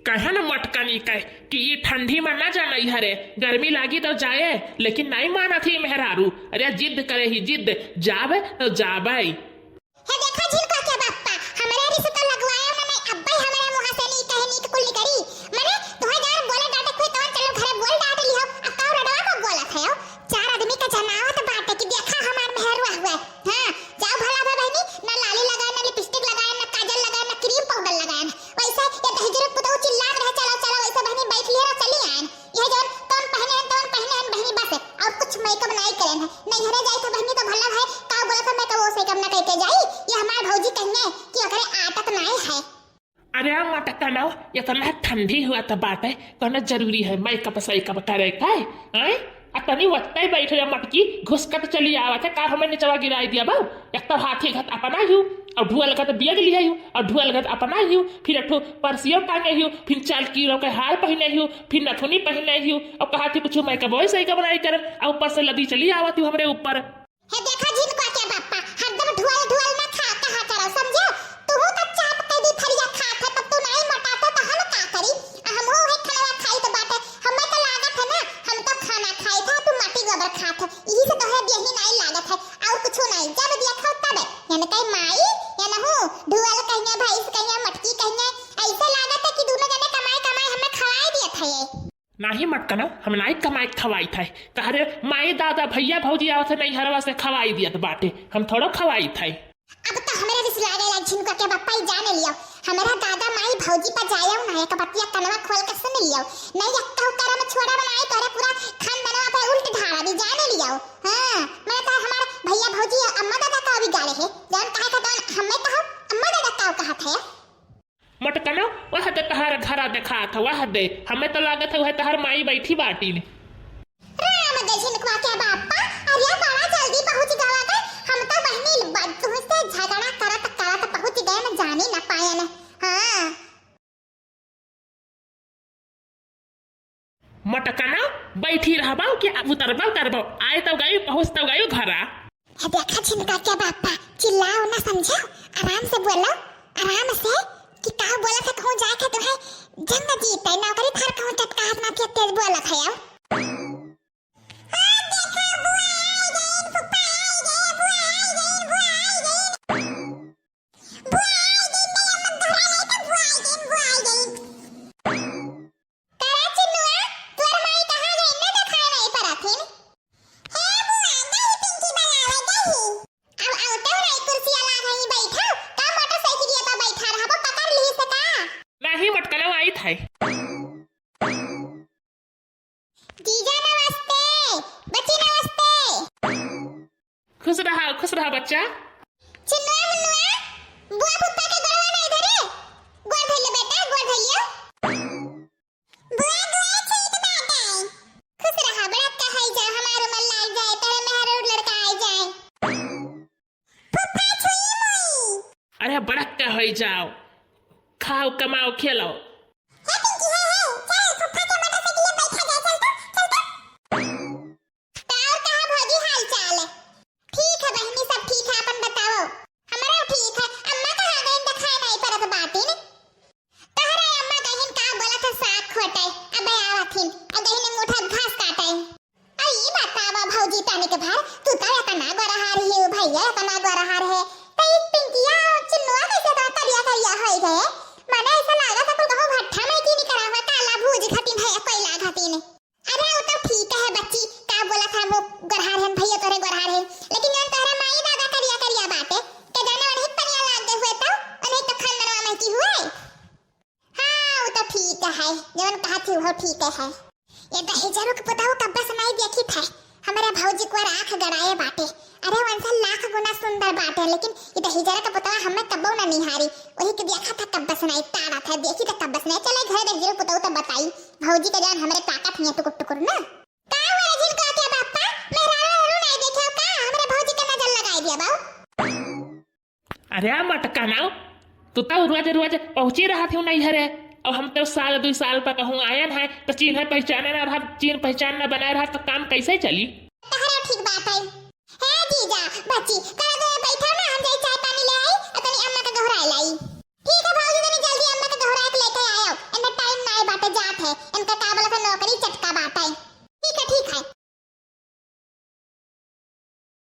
कहे न मटकनी कह कि ये ठंडी में ना जाना हरे, गर्मी लागी तो जाए, लेकिन नहीं माना थी मेहरारू। अरे जिद करे ही जिद, जावे तो जावे। हे देखा झिलका के बाप्पा, हमारे रिश्ता लगवाया ना नहीं, अब्बे हमारे मुंह से नहीं कहे नहीं कुल करी। माने तोहे यार बोले डाटे कोई तो चलो घरे बोल डाट लियो, अब तो रडवा को बोला था यो। चार आदमी का जनावत बाटे कि देखा हमार मेहरवा हुआ। हां जाओ भला भा बहनी, ना लाली लगाए, ना लिपस्टिक लगाए, ना काजल लगाए, ना क्रीम पाउडर लगाए। वैसे ये दहजरे पुतो चिल्लात रहे चलो चलो, वैसे बहनी बैठ लिया ना चली आए। ये जौन तोन पहने हैं बहनी बस, और कुछ मेकअप नहीं करे हैं। नहीं हरे जाई तो बहनी तो भला भाई का बोला था मैं तो वो से कम ना कहते जाई। ये हमार भौजी कहने कि अगर आटत नहीं है। अरे मटका ना, इतना ठंडी हुआ तो बात है, कहना जरूरी है मेकअप सैकअप करे का है। तनी वत्ते बैठ रे मटकी, घुसकत चली आवत है का हमें नीचवा गिराई दिया बा। एक तो हाथी घत अपना ही और ढुअल घत बियग लिया ही और ढुअल घत अपना ही, फिर एक परसियो टांगे ही, फिर 4 किलो के हार पहने ही, फिर नथुनी पहने ही और कहा थी कुछ मेकअप वही सही का बनाई कर, और ऊपर से लदी चली आवत हूँ हमरे ऊपर। हे देखा झिलका के बाप्पा, हरदम ढुअल ना खा कहा करो समझो। तू तो चाप के दी थरिया खात है, तब तू नहीं मोटाता तो हम का करी। हम हो है खाना खाई तो बात है, हमें तो लागत है ना, हम तो खाना खाई था, तू माटी गोबर खात है, यही से तो है यही नहीं लागत है और कुछ नहीं। जब देखो तब यानी कहीं माई या ना हो ढुअल कहिए, भैंस कहिए, मटकी कहिए, ऐसे लागत है कि दोनों जने कमाई कमाई हमें खवाई दिए थे। नहीं मटकना, हम नहीं कमाई खवाई थे, कहे माई दादा भैया भौजी आवत नहीं हरवा से खवाई दिया बाटे, हम थोड़ा खवाई थे। अब तो हमारे रिस लागेला झिनका के बाप्पा ही जाने लियो, हमारा दादा माई भौजी पर जाया ना एक बतिया कनवा खोल के सुन लियो। नहीं एकटा उतारा में छोड़ा बनाई तोरे पूरा खानदानवा पे उल्ट ढाला भी जाने लियो। हां मैं तो हमारे भैया भौजी अम्मा दादा का भी गाले है, जान कहा था तो हमें कहो अम्मा दादा का कहा था। मटकना वह तो तहार घरा देखा था, वह दे हमें तो लागत है वह तहार माई बैठी बाटी ने। राम दे झिनका के बाप्पा, अरे बड़ा जल्दी पहुंच गवा गए, हम तो बहनी बच्चों से झगड़ा करत पहुंच गए ना, जानी ना पाए ना। हां मटकना बैठी रहबाओ कि उतरबाओ आए तो गई पहुंच तो गई घरा। देखा झिनका के बाप्पा, चिल्लाओ ना समझो, आराम से बोलो, आराम से कि का बोला था कहूं जाके तो है जंग जीते नौकरी थार कहूं टटका हाथ माथे तेज बोला था यार। नहीं मटकना आई था। जीजा नमस्ते, बच्ची नमस्ते। खुश रहा बच्चा। चिन्नुआ मुन्नुआ, बुआ फुप्पा के गड़वा नहीं धरे, गोड़ धइले बेटा, गोड़ धइलियो। बुआ गोड़ ठीक बात है, खुश रहा, बड़ा कहाई जा, हमारो मन लाग जाए, तेरे मेहर लड़का आ जाए। फुप्पा छुई मुई। अरे बड़ा कह जाओ, खाओ कमाओ खेलो। हे पिंकी है, चल फुप्पा के मोटरसाइकिल पे बैठा जा, चल तो। और कहां भौजी हाल चाल है? ठीक है बहनी, सब ठीक है, अपन बताओ। हमारा ठीक है, अम्मा कहां गई दिखाई नहीं पड़त बाटी ने। तहरा अम्मा कहिन का बोला था साग खोटे, अबे आवथिन, अगहिन मुठा घास काटे। आई बतावा भौजी ताने के भार, तू तो तना गोरहार ही भैया तना गोरहार है, तई पिंकिया चिन्नुआ कैसे तो तरिया होई गए। माने ऐसा लागा था कहूं भट्ठा में की नहीं करा हुआ, काला भूज घटिन है कोयला घटिन। अरे वो तो ठीक है बच्ची, का बोला था वो गोरहार है भैया तोरे गोरहार है, लेकिन जन तोरे माई दादा करिया बाटे के जाने वाली पनिया लाग गए हुए तो नहीं तो खानदानवा में की हुए। हां वो तो ठीक है, जन कहा थी वो ठीक है। ये दहेजरो के बताओ कब बस नहीं देखी था, हमारे भौजी को आंख गड़ाए बाटे। अरे वंसा लाख गुना सुंदर बाटे, लेकिन ये दहेजरा का बताओ हमें कबो ना निहारी, वही के देखा था कब बस नहीं ताड़ा था, देखी तो कब बस नहीं चले घर दहेजरो बताओ तो बताई भौजी का जान हमारे ताकत है टुकुर टुकुर ना। का हुआ झिनका के बाप्पा, मेहरारू नहीं देखो का हमारे भौजी का नजर लगाई दिया बाऊ। अरे मटकना, तू तो रोज पहुंची रहा थी नहीं हरे, और हम तो साल 2 साल पर कहूँ आयन है तो चिन्ह पहचाने ना रहा, चिन्ह पहचान ना बनाए रहा तो काम कैसे चली। तहरा ठीक बात है। हे जीजा बच्ची कर दो बैठा ना, हम जाई चाय पानी ले आई, अपनी अम्मा का दोहराए लाई। ठीक है भौजी, जल्दी अम्मा का दोहराए के लेके आयो, इतना टाइम बाटे जात है इनका का बोला था नौकरी चटका बाटा है